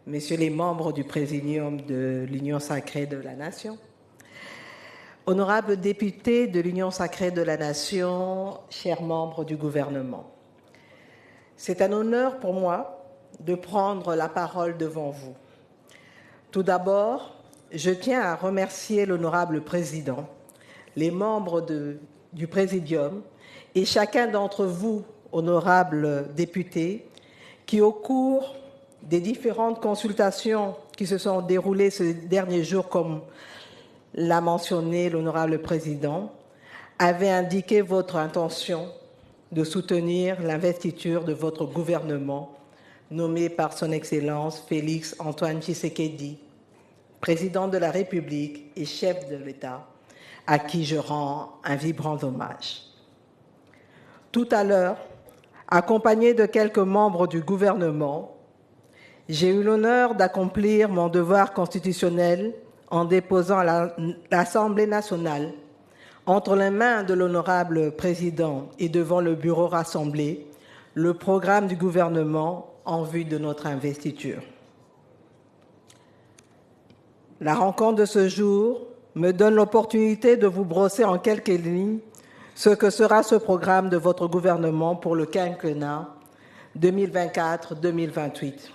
messieurs les membres du Présidium de l'Union sacrée de la Nation, honorables députés de l'Union sacrée de la Nation, chers membres du gouvernement, c'est un honneur pour moi de prendre la parole devant vous. Tout d'abord, je tiens à remercier l'honorable président, les membres du Présidium et chacun d'entre vous, honorables députés, qui au cours des différentes consultations qui se sont déroulées ces derniers jours, comme l'a mentionné l'honorable président, avez indiqué votre intention de soutenir l'investiture de votre gouvernement nommé par son Excellence Félix Antoine Tshisekedi, président de la République et chef de l'État, à qui je rends un vibrant hommage. Tout à l'heure, accompagné de quelques membres du gouvernement, j'ai eu l'honneur d'accomplir mon devoir constitutionnel en déposant à l'Assemblée nationale, entre les mains de l'honorable président et devant le bureau rassemblé, le programme du gouvernement en vue de notre investiture. La rencontre de ce jour me donne l'opportunité de vous brosser en quelques lignes ce que sera ce programme de votre gouvernement pour le quinquennat 2024-2028.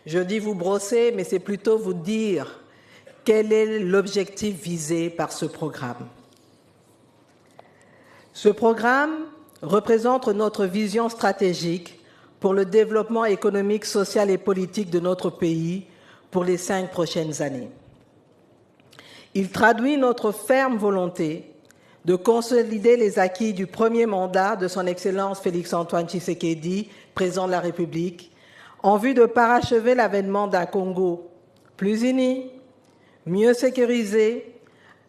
Je dis vous brosser, mais c'est plutôt vous dire quel est l'objectif visé par ce programme. Ce programme représente notre vision stratégique pour le développement économique, social et politique de notre pays pour les 5 prochaines années. Il traduit notre ferme volonté de consolider les acquis du premier mandat de son Excellence Félix-Antoine Tshisekedi, président de la République, en vue de parachever l'avènement d'un Congo plus uni, mieux sécurisé,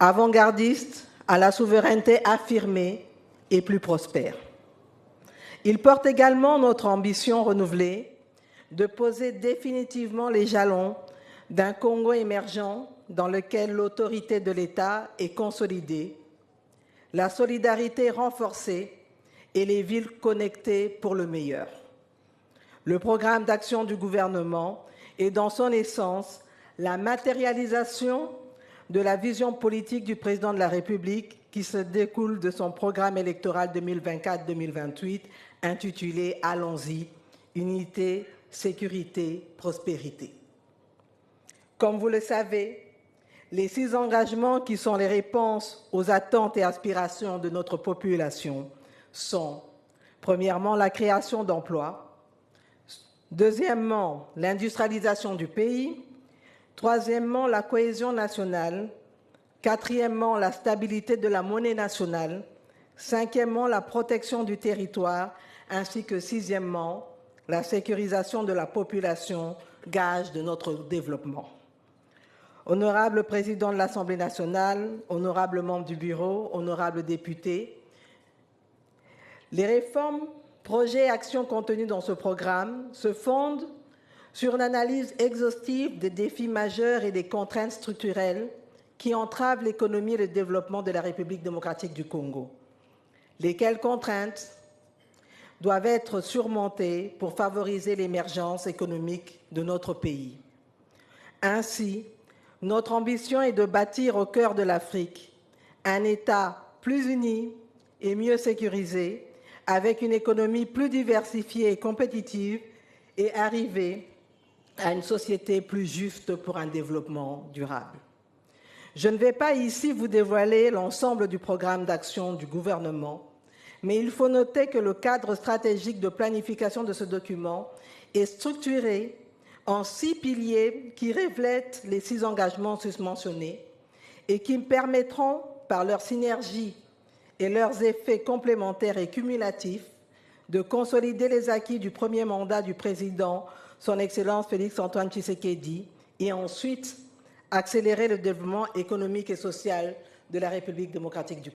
avant-gardiste, à la souveraineté affirmée et plus prospère. Il porte également notre ambition renouvelée de poser définitivement les jalons d'un Congo émergent dans lequel l'autorité de l'État est consolidée, la solidarité renforcée et les villes connectées pour le meilleur. Le programme d'action du gouvernement est dans son essence la matérialisation de la vision politique du président de la République qui se découle de son programme électoral 2024-2028 intitulé « Allons-y, unité, sécurité, prospérité ». Comme vous le savez, les 6 engagements qui sont les réponses aux attentes et aspirations de notre population sont, premièrement, la création d'emplois, deuxièmement, l'industrialisation du pays, troisièmement, la cohésion nationale, quatrièmement, la stabilité de la monnaie nationale, cinquièmement, la protection du territoire, ainsi que sixièmement, la sécurisation de la population, gage de notre développement. Honorable président de l'Assemblée nationale, honorables membres du bureau, honorables députés, les réformes, projets et actions contenus dans ce programme se fondent sur une analyse exhaustive des défis majeurs et des contraintes structurelles qui entravent l'économie et le développement de la République démocratique du Congo. Lesquelles contraintes doivent être surmontées pour favoriser l'émergence économique de notre pays. Ainsi, notre ambition est de bâtir au cœur de l'Afrique un État plus uni et mieux sécurisé, avec une économie plus diversifiée et compétitive, et arriver à une société plus juste pour un développement durable. Je ne vais pas ici vous dévoiler l'ensemble du programme d'action du gouvernement, mais il faut noter que le cadre stratégique de planification de ce document est structuré en 6 piliers qui reflètent les 6 engagements susmentionnés et qui permettront, par leur synergie et leurs effets complémentaires et cumulatifs, de consolider les acquis du premier mandat du président, son Excellence Félix Antoine Tshisekedi, et ensuite accélérer le développement économique et social de la République démocratique du Congo.